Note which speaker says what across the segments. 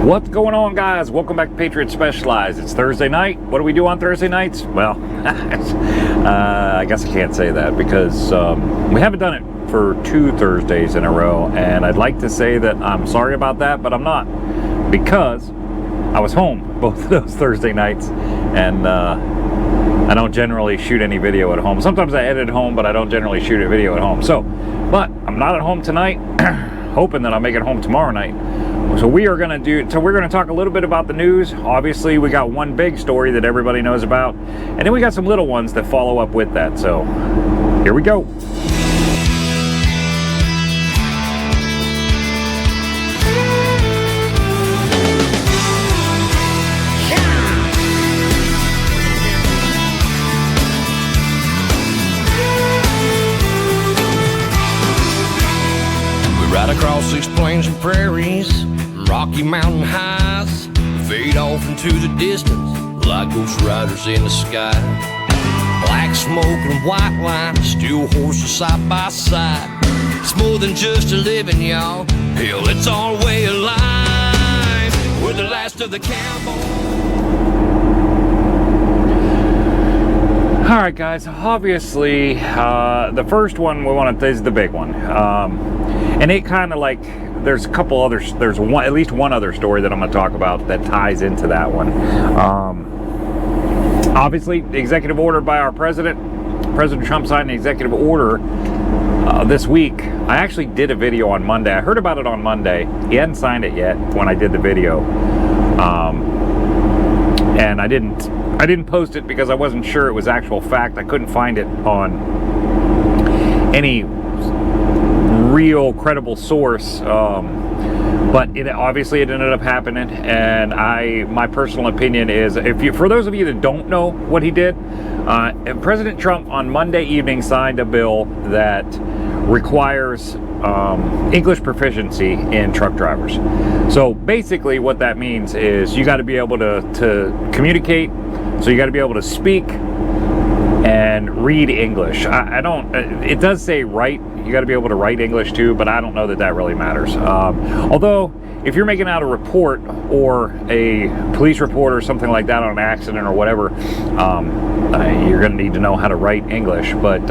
Speaker 1: What's going on, guys? Welcome back to Patriot Specialized. It's Thursday night. What do we do on Thursday nights? Well, I guess I can't say that because we haven't done it for 2 Thursdays in a row, and I'd like to say that I'm sorry about that, but I'm not, because I was home both of those Thursday nights, and I don't generally shoot any video at home. Sometimes I edit at home, but I don't generally shoot a video at home. But I'm not at home tonight, hoping that I'll make it home tomorrow night. So we're going to talk a little bit about the news. Obviously, we got one big story that everybody knows about, and then we got some little ones that follow up with that. So here we go.
Speaker 2: We ride across these plains and prairies, Rocky Mountain highs, fade off into the distance like ghost riders in the sky. Black smoke and white line, steel horses side by side. It's more than just a living, y'all. Hell, it's our way of life. We're the last of the cowboys.
Speaker 1: All right, guys. Obviously, the first one we want to is the big one, and it kind of like. There's a couple others. There's at least one other story that I'm going to talk about that ties into that one. Obviously, the executive order by our President Trump signed an executive order this week. I actually did a video on Monday. I heard about it on Monday. He hadn't signed it yet when I did the video, and I didn't post it because I wasn't sure it was actual fact. I couldn't find it on any real credible source, but it ended up happening, and my personal opinion is, for those of you that don't know what he did, President Trump on Monday evening signed a bill that requires English proficiency in truck drivers. So basically what that means is you got to be able to communicate, so you got to be able to speak and read English. It does say write. You got to be able to write English too, but I don't know that that really matters. Although, if you're making out a report or a police report or something like that on an accident or whatever, you're going to need to know how to write English. But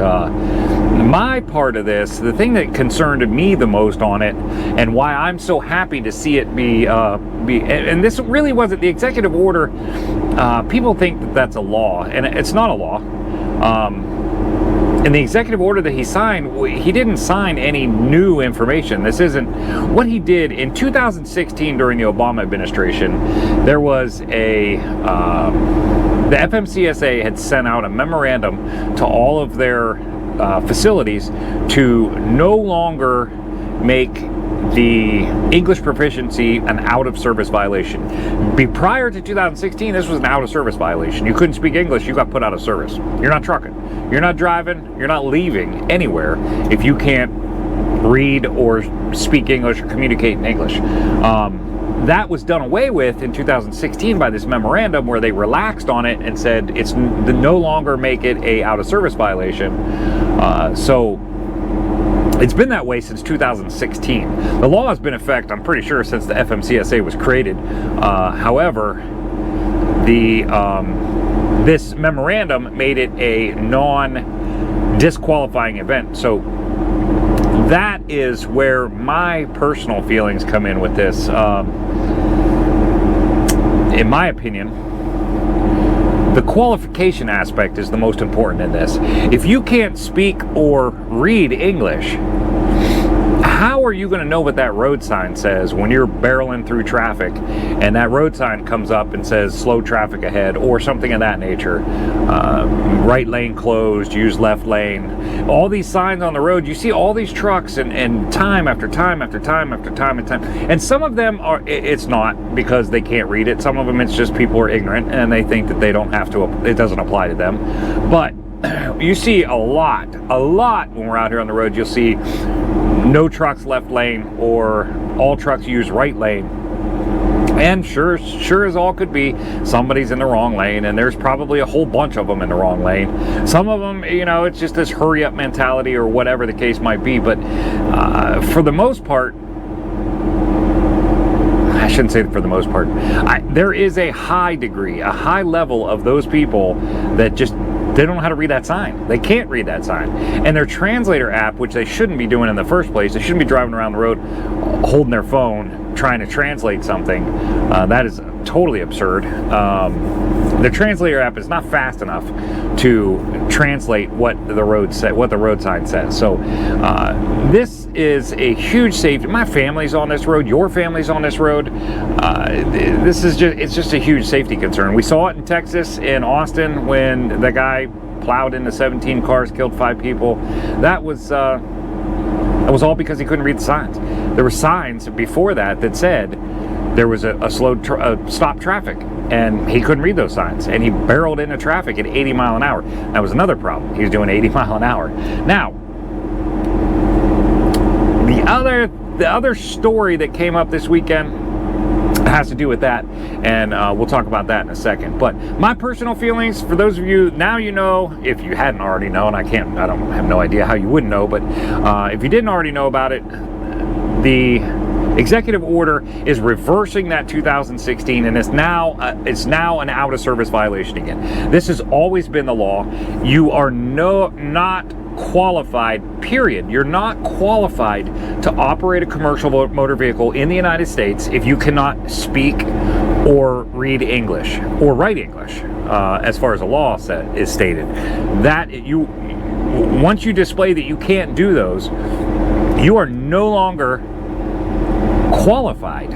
Speaker 1: my part of this, the thing that concerned me the most on it, and why I'm so happy to see it be and this really wasn't the executive order. People think that that's a law, and it's not a law. In the executive order that he signed, he didn't sign any new information. This isn't what he did in 2016 during the Obama administration. There was the FMCSA had sent out a memorandum to all of their facilities to no longer make the English proficiency an out-of-service violation. Prior to 2016, this was an out-of-service violation. You couldn't speak English, you got put out of service. You're not trucking, you're not driving, you're not leaving anywhere if you can't read or speak English or communicate in English. That was done away with in 2016 by this memorandum where they relaxed on it and said it's no longer make it a out-of-service violation. So it's been that way since 2016. The law has been in effect, I'm pretty sure, since the FMCSA was created. However, this memorandum made it a non-disqualifying event. So that is where my personal feelings come in with this. In my opinion, the qualification aspect is the most important in this. If you can't speak or read English, how are you going to know what that road sign says when you're barreling through traffic and that road sign comes up and says slow traffic ahead or something of that nature? Right lane closed, use left lane. All these signs on the road, you see all these trucks and time after time after time after time and time. And some of them it's not because they can't read it. Some of them it's just people are ignorant and they think that they don't have to, it doesn't apply to them. But you see a lot when we're out here on the road. You'll see no trucks left lane or all trucks use right lane. And sure as all could be, somebody's in the wrong lane, and there's probably a whole bunch of them in the wrong lane. Some of them, you know, it's just this hurry up mentality or whatever the case might be. But for the most part, shouldn't say for the most part. There is a high degree, a high level of those people that just, they don't know how to read that sign. They can't read that sign. And their translator app, which they shouldn't be doing in the first place, they shouldn't be driving around the road holding their phone trying to translate something. That is totally absurd. The translator app is not fast enough to translate what the road sign says. So this is a huge safety. My family's on this road. Your family's on this road. It's just a huge safety concern. We saw it in Texas, in Austin, when the guy plowed into 17 cars, killed 5 people. That was all because he couldn't read the signs. There were signs before that said there was a stop traffic, and he couldn't read those signs, and he barreled into traffic at 80 mile an hour. That was another problem. He was doing 80 mile an hour. Now, the other story that came up this weekend has to do with that, and we'll talk about that in a second. But my personal feelings, for those of you, now you know, if you hadn't already known, I have no idea how you wouldn't know, but if you didn't already know about it, the executive order is reversing that 2016, and it's now an out of service violation again. This has always been the law. You are not qualified, period. You're not qualified to operate a commercial motor vehicle in the United States if you cannot speak or read English or write English, as far as the law is stated. That once you display that you can't do those, you are no longer qualified.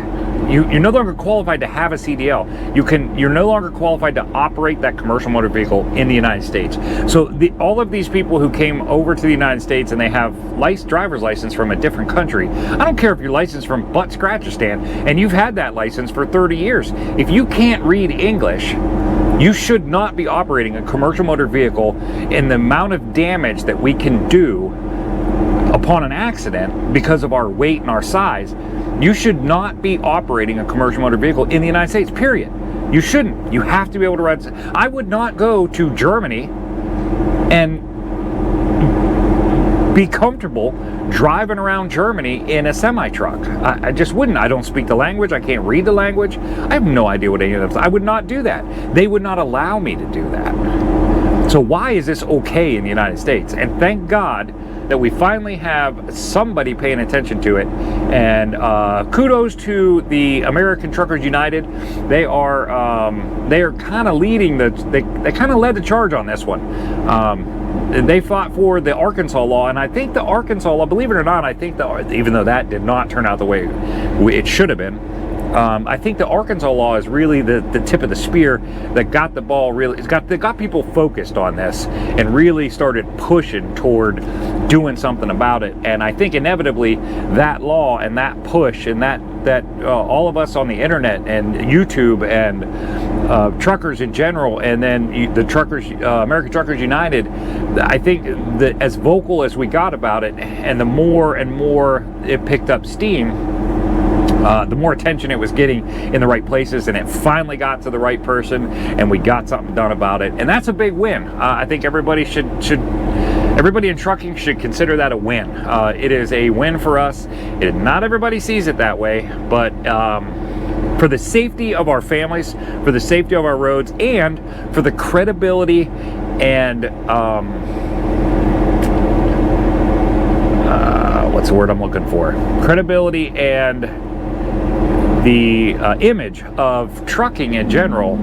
Speaker 1: You're no longer qualified to have a CDL. You're no longer qualified to operate that commercial motor vehicle in the United States. So all of these people who came over to the United States and they have driver's license from a different country, I don't care if you're licensed from Butt Scratchistan and you've had that license for 30 years. If you can't read English, you should not be operating a commercial motor vehicle in the amount of damage that we can do upon an accident because of our weight and our size. You should not be operating a commercial motor vehicle in the United States, period. You shouldn't. You have to be able to ride. I would not go to Germany and be comfortable driving around Germany in a semi-truck. I just wouldn't. I don't speak the language. I can't read the language. I have no idea what any of them. I would not do that. They would not allow me to do that. So why is this okay in the United States? And thank God that we finally have somebody paying attention to it, and kudos to the American Truckers United. They are kind of leading they kind of led the charge on this one. They fought for the Arkansas law, and I think the Arkansas law, believe it or not, I think even though that did not turn out the way it should have been, I think the Arkansas law is really the tip of the spear that got the ball that got people focused on this and really started pushing toward doing something about it. And I think inevitably that law and that push and that all of us on the internet and YouTube and truckers in general, and then the truckers, American Truckers United, I think that as vocal as we got about it, and the more and more it picked up steam, the more attention it was getting in the right places, and it finally got to the right person, and we got something done about it, and that's a big win. I think everybody in trucking should consider that a win. It is a win for us. Not everybody sees it that way, but for the safety of our families, for the safety of our roads, and for the credibility and what's the word I'm looking for? Credibility and the image of trucking in general,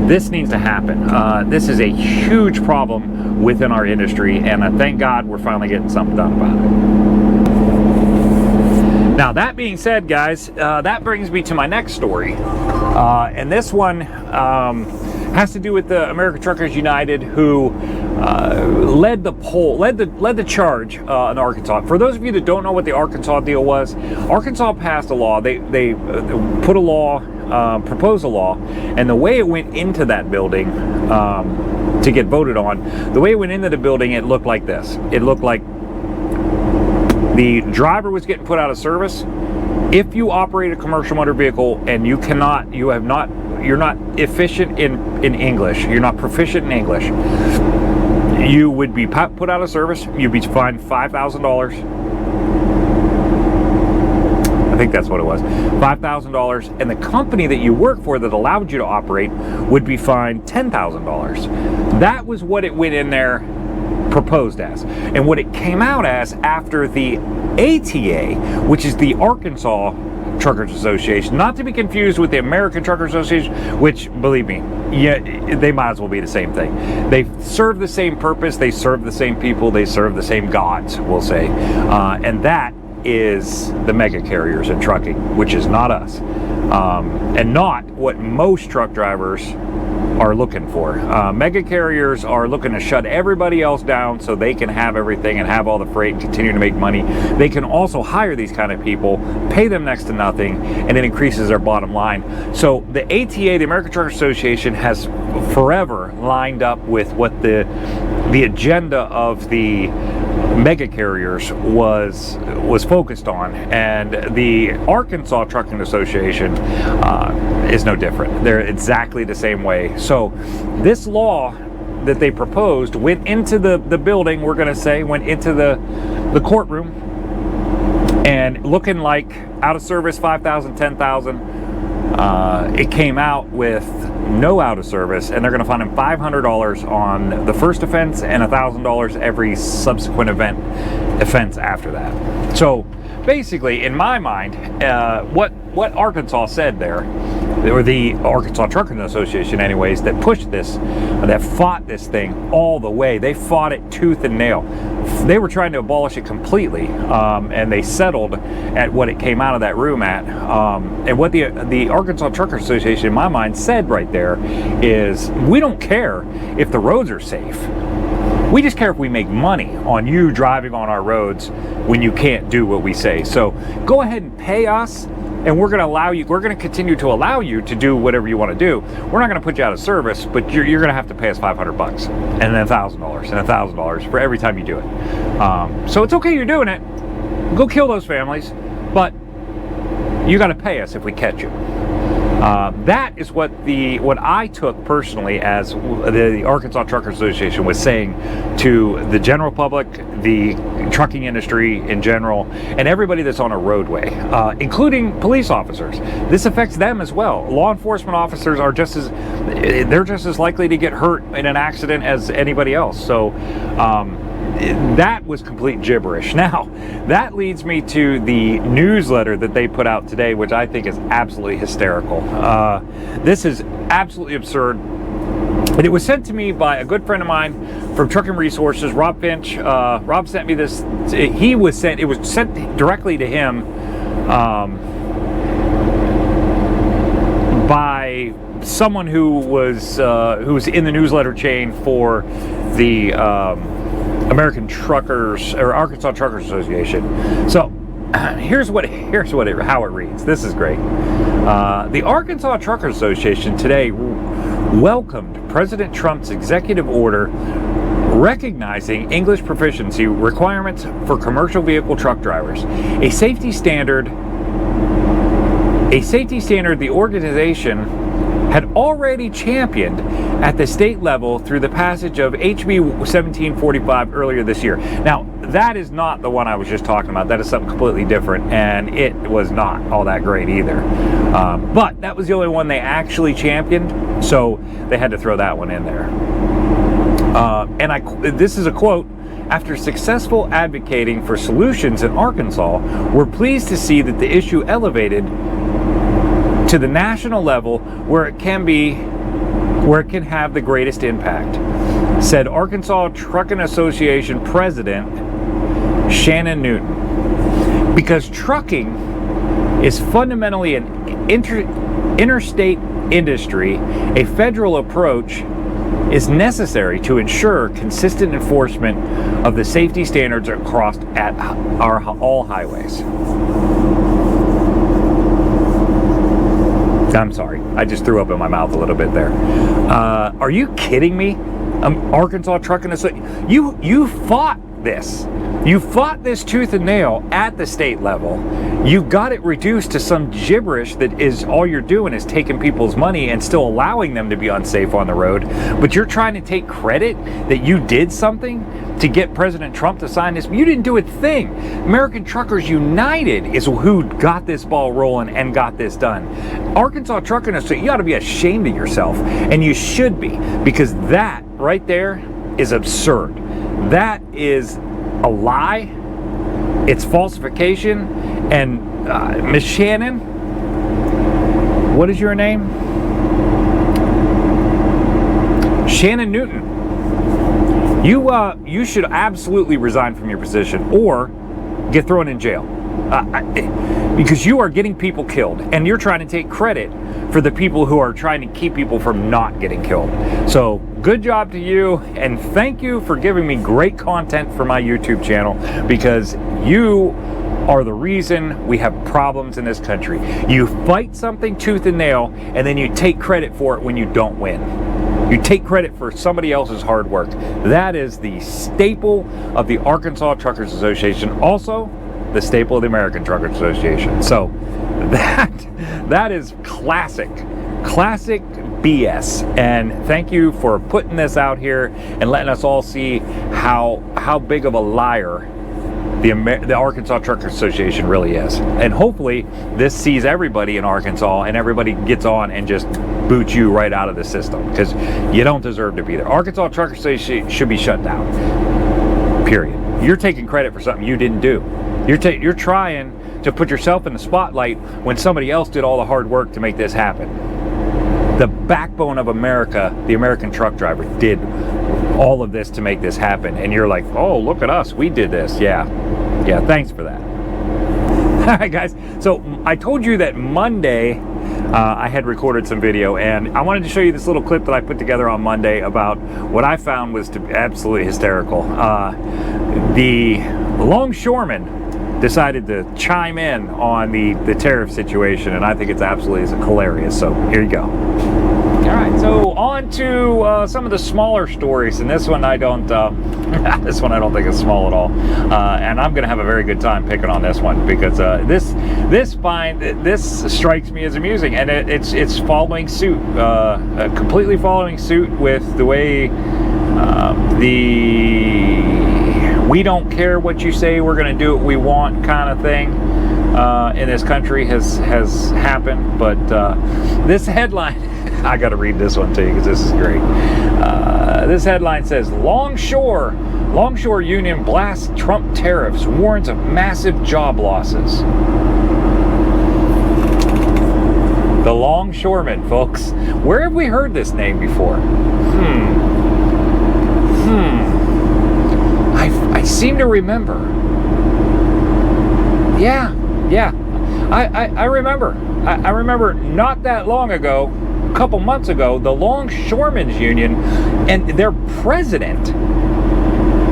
Speaker 1: this needs to happen. This is a huge problem within our industry, and thank God we're finally getting something done about it. Now, that being said, guys, that brings me to my next story, and this one has to do with the American Truckers United, who led the charge in Arkansas. For those of you that don't know what the Arkansas deal was, Arkansas passed a law. They put a law, proposed a law, and the way it went into that building to get voted on, the way it went into the building, it looked like this. It looked like the driver was getting put out of service. If you operate a commercial motor vehicle and you're not efficient in English, you're not proficient in English, you would be put out of service. You'd be fined $5,000. think that's what it was. $5,000, and the company that you work for that allowed you to operate would be fined $10,000. That was what it went in there proposed as. And what it came out as after the ATA, which is the Arkansas Truckers Association, not to be confused with the American Truckers Association, which, believe me, yeah, they might as well be the same thing. They serve the same purpose, they serve the same people, they serve the same gods, we'll say. And that is the mega carriers in trucking, which is not us. And not what most truck drivers are looking for. Mega carriers are looking to shut everybody else down so they can have everything and have all the freight and continue to make money. They can also hire these kind of people, pay them next to nothing, and it increases their bottom line. So the ATA, the American Trucker Association, has forever lined up with what the agenda of the mega carriers was focused on, and the Arkansas Trucking Association is no different. They're exactly the same way. So this law that they proposed went into the building, we're going to say, went into the courtroom, and looking like out of service 5,000, 10,000. It came out with no out of service, and they're going to fine him $500 on the first offense and $1,000 every subsequent offense after that. So basically, in my mind, what Arkansas said there, or the Arkansas Trucking Association anyways, that pushed this, that fought this thing all the way. They fought it tooth and nail. They were trying to abolish it completely, and they settled at what it came out of that room at. And what the Arkansas Truckers Association, in my mind, said right there is, we don't care if the roads are safe. We just care if we make money on you driving on our roads when you can't do what we say. So go ahead and pay us, and we're going to allow you. We're going to continue to allow you to do whatever you want to do. We're not going to put you out of service, but you're going to have to pay us $500 and then $1,000 and $1,000 for every time you do it. So it's okay you're doing it. Go kill those families, but you got to pay us if we catch you. That is what I took personally as the Arkansas Truckers Association was saying to the general public, the trucking industry in general, and everybody that's on a roadway, including police officers. This affects them as well. Law enforcement officers are just as likely to get hurt in an accident as anybody else. So that was complete gibberish. Now, that leads me to the newsletter that they put out today, which I think is absolutely hysterical. This is absolutely absurd. And it was sent to me by a good friend of mine from Trucking Resources, Rob Finch. Rob sent me this. It was sent directly to him by someone who was in the newsletter chain for the American Truckers, or Arkansas Truckers Association. So here's how it reads. This is great. The Arkansas Truckers Association today welcomed President Trump's executive order recognizing English proficiency requirements for commercial vehicle truck drivers. A safety standard the organization had already championed at the state level through the passage of HB 1745 earlier this year. Now, that is not the one I was just talking about. That is something completely different, and it was not all that great either. But that was the only one they actually championed, so they had to throw that one in there. This is a quote. After successful advocating for solutions in Arkansas, we're pleased to see that the issue elevated to the national level where it can have the greatest impact, said Arkansas Trucking Association President Shannon Newton. Because trucking is fundamentally an interstate industry, a federal approach is necessary to ensure consistent enforcement of the safety standards across all highways. I'm sorry, I just threw up in my mouth a little bit there. Are you kidding me? Arkansas Trucking Association, you fought this. You fought this tooth and nail at the state level. You got it reduced to some gibberish that is all you're doing is taking people's money and still allowing them to be unsafe on the road. But you're trying to take credit that you did something to get President Trump to sign this. You didn't do a thing. American Truckers United is who got this ball rolling and got this done. Arkansas Trucking Association, you ought to be ashamed of yourself, and you should be, because that right there is absurd. That is a lie. It's falsification. And Miss Shannon, what is your name? Shannon Newton. You should absolutely resign from your position or get thrown in jail, because you are getting people killed, and you're trying to take credit for the people who are trying to keep people from not getting killed. So good job to you, and thank you for giving me great content for my YouTube channel, because you are the reason we have problems in this country. You fight something tooth and nail, and then you take credit for it when you don't win. You take credit for somebody else's hard work. That is the staple of the Arkansas Truckers Association, also the staple of the American Truckers Association. So that is classic BS. And thank you for putting this out here and letting us all see how big of a liar the Arkansas Truckers Association really is. And hopefully this sees everybody in Arkansas, and everybody gets on and just boots you right out of the system, because you don't deserve to be there. Arkansas Truckers Association should be shut down, period. You're taking credit for something you didn't do. You're trying to put yourself in the spotlight when somebody else did all the hard work to make this happen. The backbone of America, the American truck driver, did all of this to make this happen, and you're like, oh, look at us, we did this. Yeah, thanks for that. All right, guys, so I told you that Monday I had recorded some video, and I wanted to show you this little clip that I put together on Monday about what I found was absolutely hysterical. The Longshoreman decided to chime in on the tariff situation, and I think it's absolutely hilarious. So here you go. All right, so on to some of the smaller stories, and this one I don't think is small at all, and I'm going to have a very good time picking on this one, because this strikes me as amusing, and it's following suit, completely following suit with the way the we don't care what you say, we're going to do what we want kind of thing in this country has happened. But this headline, I got to read this one to you because this is great. This headline says, Longshore union blasts Trump tariffs, warns of massive job losses. The Longshoreman, folks. Where have we heard this name before? I seem to remember. Yeah. I remember. I remember not that long ago, a couple months ago, the Longshoremen's Union and their president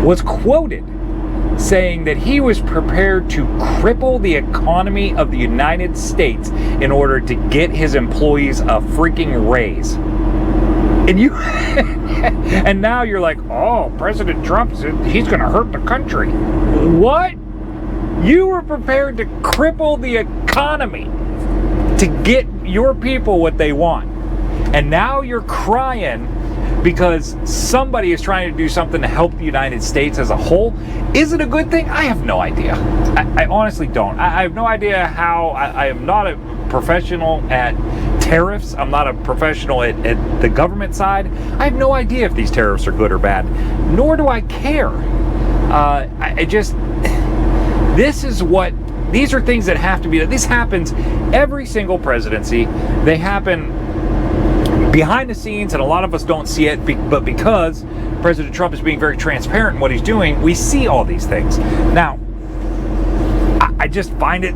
Speaker 1: was quoted saying that he was prepared to cripple the economy of the United States in order to get his employees a freaking raise. And you and now you're like, oh, President Trump said he's going to hurt the country. What? You were prepared to cripple the economy to get your people what they want. And now you're crying because somebody is trying to do something to help the United States as a whole. Is it a good thing? I have no idea. I honestly don't. I have no idea how. I am not a professional at tariffs. I'm not a professional at the government side. I have no idea if these tariffs are good or bad, nor do I care. These are things that have to be. This happens every single presidency. They happen behind the scenes, and a lot of us don't see it, but because President Trump is being very transparent in what he's doing, we see all these things. Now, I just find it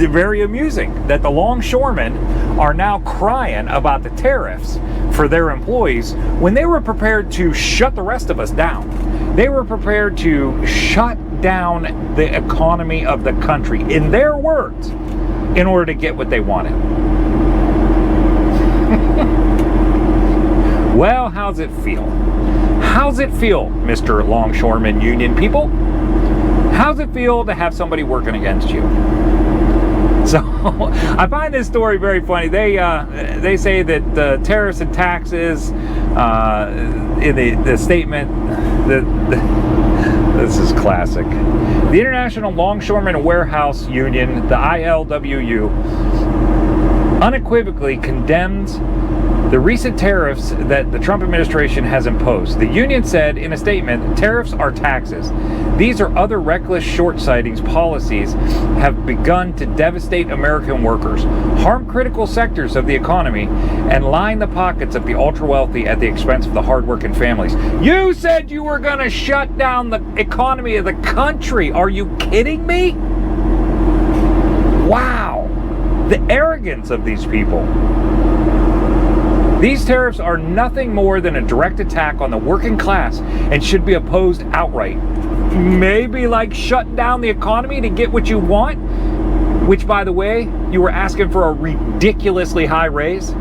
Speaker 1: very amusing that the Longshoremen are now crying about the tariffs for their employees when they were prepared to shut the rest of us down. They were prepared to shut down the economy of the country, in their words, in order to get what they wanted. Well, how's it feel? How's it feel, Mr. Longshoreman Union people? How's it feel to have somebody working against you? So, I find this story very funny. They say that the tariffs and taxes in the statement, This is classic. The International Longshoreman Warehouse Union, the ILWU, unequivocally condemns the recent tariffs that the Trump administration has imposed. The union said in a statement, tariffs are taxes. These or other reckless short-sighting policies have begun to devastate American workers, harm critical sectors of the economy, and line the pockets of the ultra-wealthy at the expense of the hard-working families. You said you were going to shut down the economy of the country. Are you kidding me? Wow. The arrogance of these people. These tariffs are nothing more than a direct attack on the working class and should be opposed outright. Maybe like shutting down the economy to get what you want, which, by the way, you were asking for a ridiculously high raise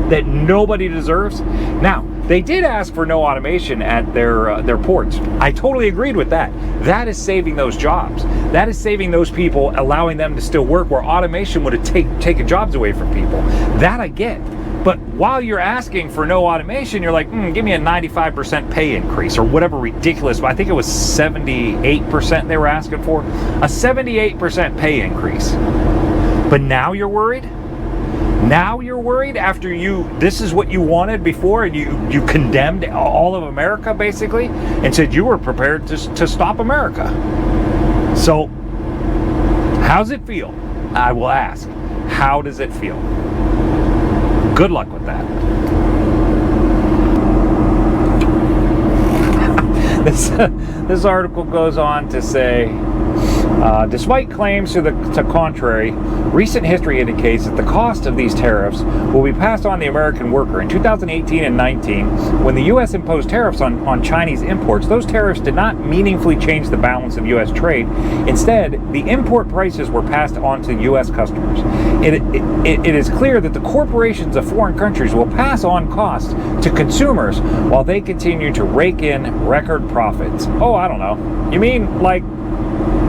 Speaker 1: that nobody deserves. Now, they did ask for no automation at their ports. I totally agreed with that. That is saving those jobs. That is saving those people, allowing them to still work where automation would have taken jobs away from people. That I get. But while you're asking for no automation, you're like, give me a 95% pay increase or whatever ridiculous. I think it was 78% they were asking for. A 78% pay increase. But now you're worried? Now you're worried after this is what you wanted before and you condemned all of America basically and said you were prepared to stop America. So, how's it feel? I will ask, how does it feel? Good luck with that. This article goes on to say, despite claims to the contrary, recent history indicates that the cost of these tariffs will be passed on the American worker. In 2018 and 19, when the U.S. imposed tariffs on Chinese imports, those tariffs did not meaningfully change the balance of U.S. trade. Instead, the import prices were passed on to U.S. customers. It is clear that the corporations of foreign countries will pass on costs to consumers while they continue to rake in record profits. Oh, I don't know. You mean like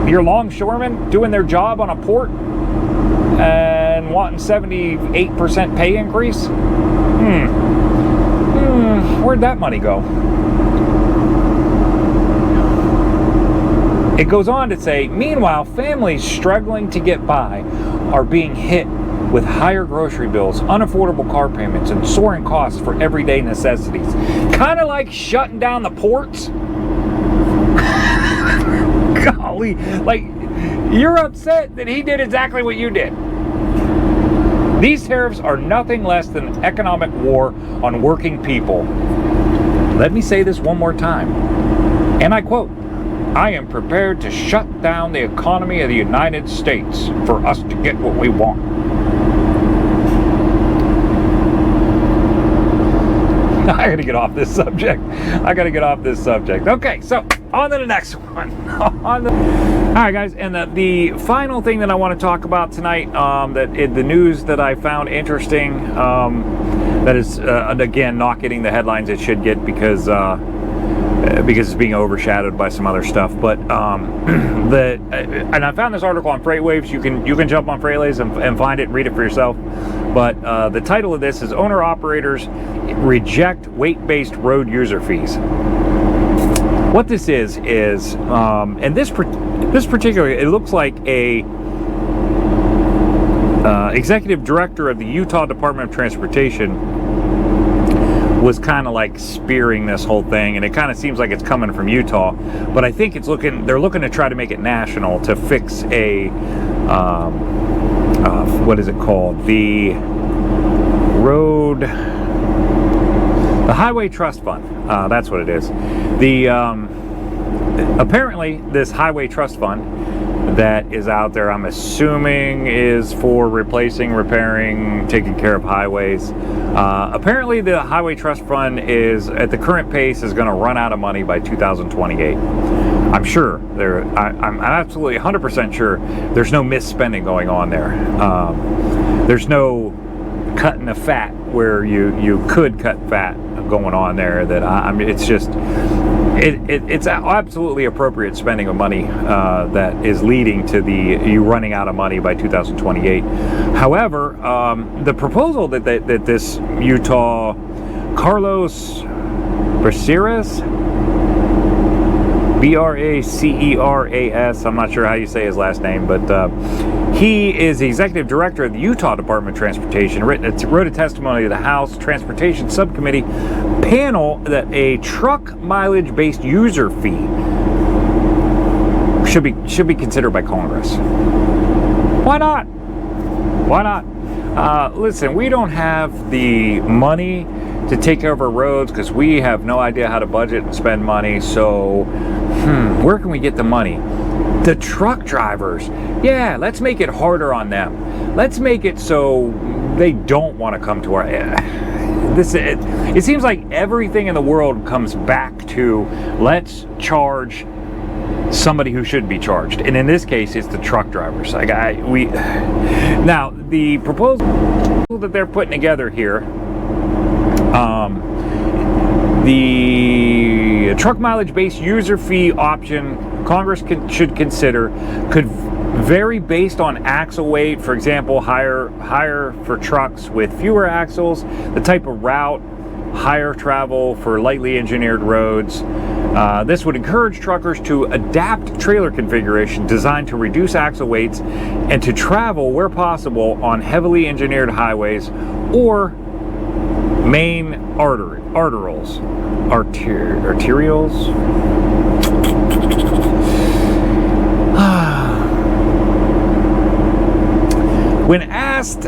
Speaker 1: your longshoremen doing their job on a port and wanting 78% pay increase? Where'd that money go? It goes on to say, meanwhile, families struggling to get by are being hit with higher grocery bills, unaffordable car payments, and soaring costs for everyday necessities. Kind of like shutting down the ports. Golly, like, you're upset that he did exactly what you did. These tariffs are nothing less than an economic war on working people. Let me say this one more time, and I quote, I am prepared to shut down the economy of the United States for us to get what we want. I gotta get off this subject. Okay, so on to the next one. Alright guys, and the final thing that I want to talk about tonight, the news that I found interesting, that is, again, not getting the headlines it should get because it's being overshadowed by some other stuff. But and I found this article on FreightWaves. You can jump on FreightWaves and find it and read it for yourself. But the title of this is Owner-Operators Reject Weight-Based Road User Fees. What this is and this particular, it looks like a executive director of the Utah Department of Transportation was kind of like spearing this whole thing, and it kind of seems like it's coming from Utah, but I think they're looking to try to make it national to fix a what is it called, the Highway Trust Fund. That's what it is. Apparently this Highway Trust Fund that is out there, I'm assuming, is for replacing, repairing, taking care of highways. Apparently the Highway Trust Fund is, at the current pace, is going to run out of money by 2028. I'm sure. I'm absolutely 100% sure there's no misspending going on there. There's no cutting the fat where you could cut fat going on there. That it's just it's absolutely appropriate spending of money that is leading to you running out of money by 2028. However, the proposal that this Utah Carlos Braceras, Braceras. I'm not sure how you say his last name, but he is the executive director of the Utah Department of Transportation. Wrote a testimony to the House Transportation Subcommittee panel that a truck mileage-based user fee should be considered by Congress. Why not? Why not? Listen, we don't have the money to take care of our roads because we have no idea how to budget and spend money. So, where can we get the money? The truck drivers. Yeah, let's make it harder on them. Let's make it so they don't want to come to our. It seems like everything in the world comes back to let's charge somebody who should be charged, and in this case, it's the truck drivers. Now the proposal that they're putting together here. The truck mileage-based user fee option Congress should consider could vary based on axle weight. For example, higher for trucks with fewer axles, the type of route, higher travel for lightly engineered roads. This would encourage truckers to adapt trailer configuration designed to reduce axle weights and to travel where possible on heavily engineered highways or main arterials. When asked,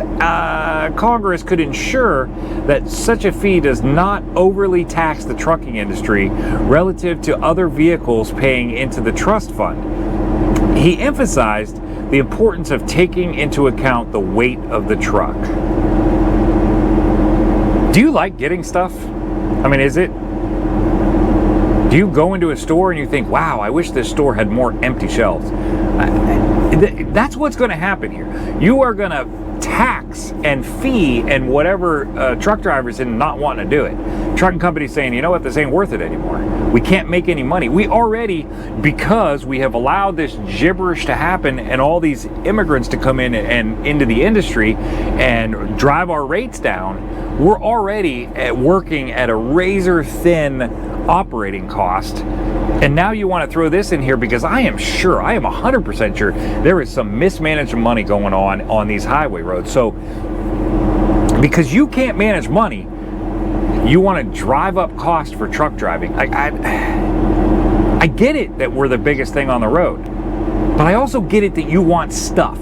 Speaker 1: Congress could ensure that such a fee does not overly tax the trucking industry relative to other vehicles paying into the trust fund. He emphasized the importance of taking into account the weight of the truck. Do you like getting stuff? I mean, do you go into a store and you think, wow, I wish this store had more empty shelves? That's what's going to happen here. You are going to tax and fee and whatever truck drivers in not wanting to do it. Trucking companies saying, you know what, this ain't worth it anymore. We can't make any money. We already, because we have allowed this gibberish to happen and all these immigrants to come in and into the industry and drive our rates down, we're already working at a razor thin operating cost. And now you want to throw this in here because I am 100% sure there is some mismanaged money going on these highway roads. So because you can't manage money, you want to drive up cost for truck driving. I get it that we're the biggest thing on the road, but I also get it that you want stuff.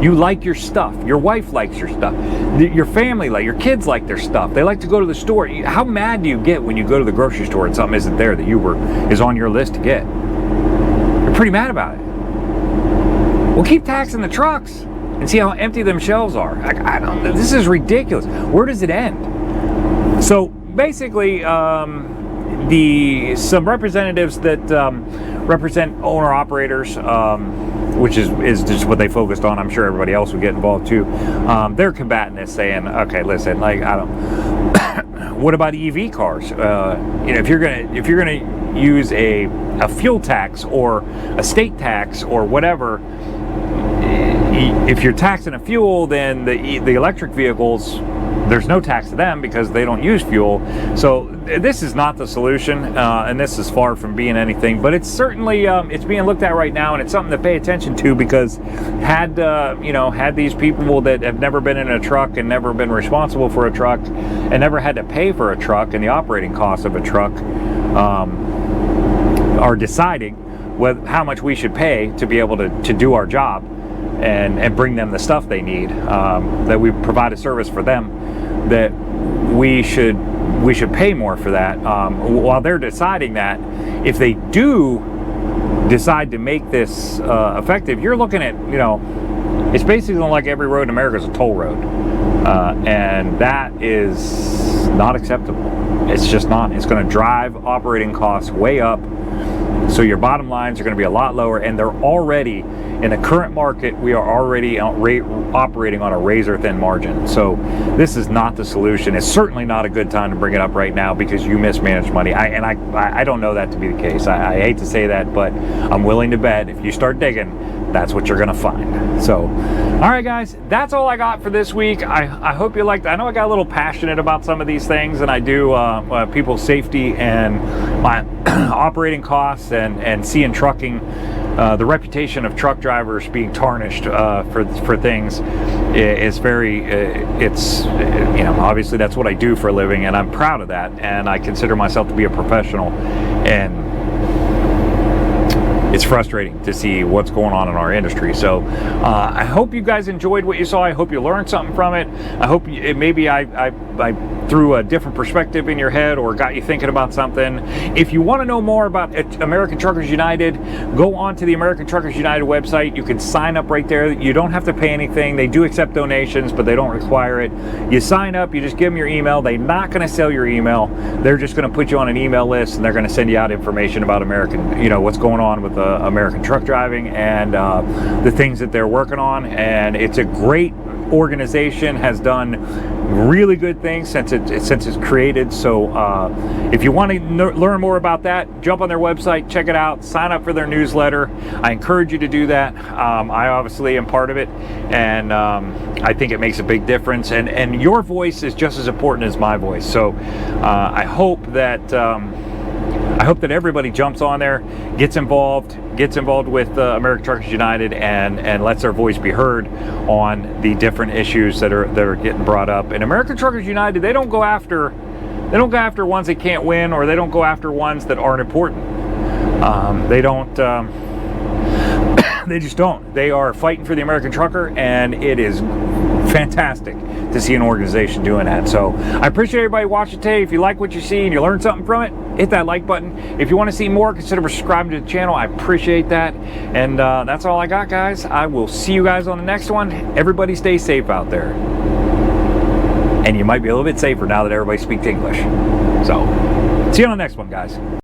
Speaker 1: You like your stuff. Your wife likes your stuff. Your family, your kids like their stuff. They like to go to the store. How mad do you get when you go to the grocery store and something isn't there that is on your list to get? You're pretty mad about it. Well, keep taxing the trucks and see how empty them shelves are. This is ridiculous. Where does it end? So basically, some representatives that represent owner-operators, which is just what they focused on. I'm sure everybody else would get involved too. They're combating this, saying, okay, listen, what about EV cars? If you're gonna use a fuel tax or a state tax or whatever, if you're taxing a fuel, then the electric vehicles, there's no tax to them because they don't use fuel. So this is not the solution, and this is far from being anything, but it's certainly it's being looked at right now, and it's something to pay attention to, because had these people that have never been in a truck and never been responsible for a truck and never had to pay for a truck and the operating costs of a truck are deciding how much we should pay to be able to do our job and bring them the stuff they need, that we provide a service for them, that we should pay more for that. While they're deciding that, if they do decide to make this effective, you're looking at, it's basically like every road in America is a toll road, and that is not acceptable. It's just not. It's going to drive operating costs way up. So your bottom lines are going to be a lot lower, and they're already, in the current market, we are already operating on a razor thin margin. So this is not the solution. It's certainly not a good time to bring it up right now because you mismanaged money. I don't know that to be the case. I hate to say that, but I'm willing to bet if you start digging, that's what you're gonna find. So, all right guys, that's all I got for this week. I hope you liked. I know I got a little passionate about some of these things, and I do people's safety and my operating costs, and seeing trucking, the reputation of truck drivers being tarnished for things is very, it's, you know, obviously that's what I do for a living, and I'm proud of that, and I consider myself to be a professional, and it's frustrating to see what's going on in our industry. So I hope you guys enjoyed what you saw. I hope you learned something from it. I hope maybe I threw a different perspective in your head or got you thinking about something. If you want to know more about American Truckers United, go on to the American Truckers United website. You can sign up right there. You don't have to pay anything. They do accept donations, but they don't require it. You sign up, you just give them your email. They're not going to sell your email. They're just going to put you on an email list, and they're going to send you out information about American, you know, what's going on with American truck driving and the things that they're working on. And it's a great organization, has done really good things since it's created. So if you want to learn more about that, jump on their website, check it out, sign up for their newsletter. I encourage you to do that. I obviously am part of it, and I think it makes a big difference, and your voice is just as important as my voice. So I hope that everybody jumps on there, gets involved with American Truckers United, and lets their voice be heard on the different issues that are getting brought up. And American Truckers United, they don't go after ones that can't win, or they don't go after ones that aren't important. They don't. They just don't. They are fighting for the American trucker, and it is fantastic to see an organization doing that. So I appreciate everybody watching today. If you like what you see and you learned something from it, hit that like button. If you want to see more, consider subscribing to the channel. I appreciate that. And that's all I got, guys. I will see you guys on the next one. Everybody stay safe out there. And you might be a little bit safer now that everybody speaks English. So see you on the next one, guys.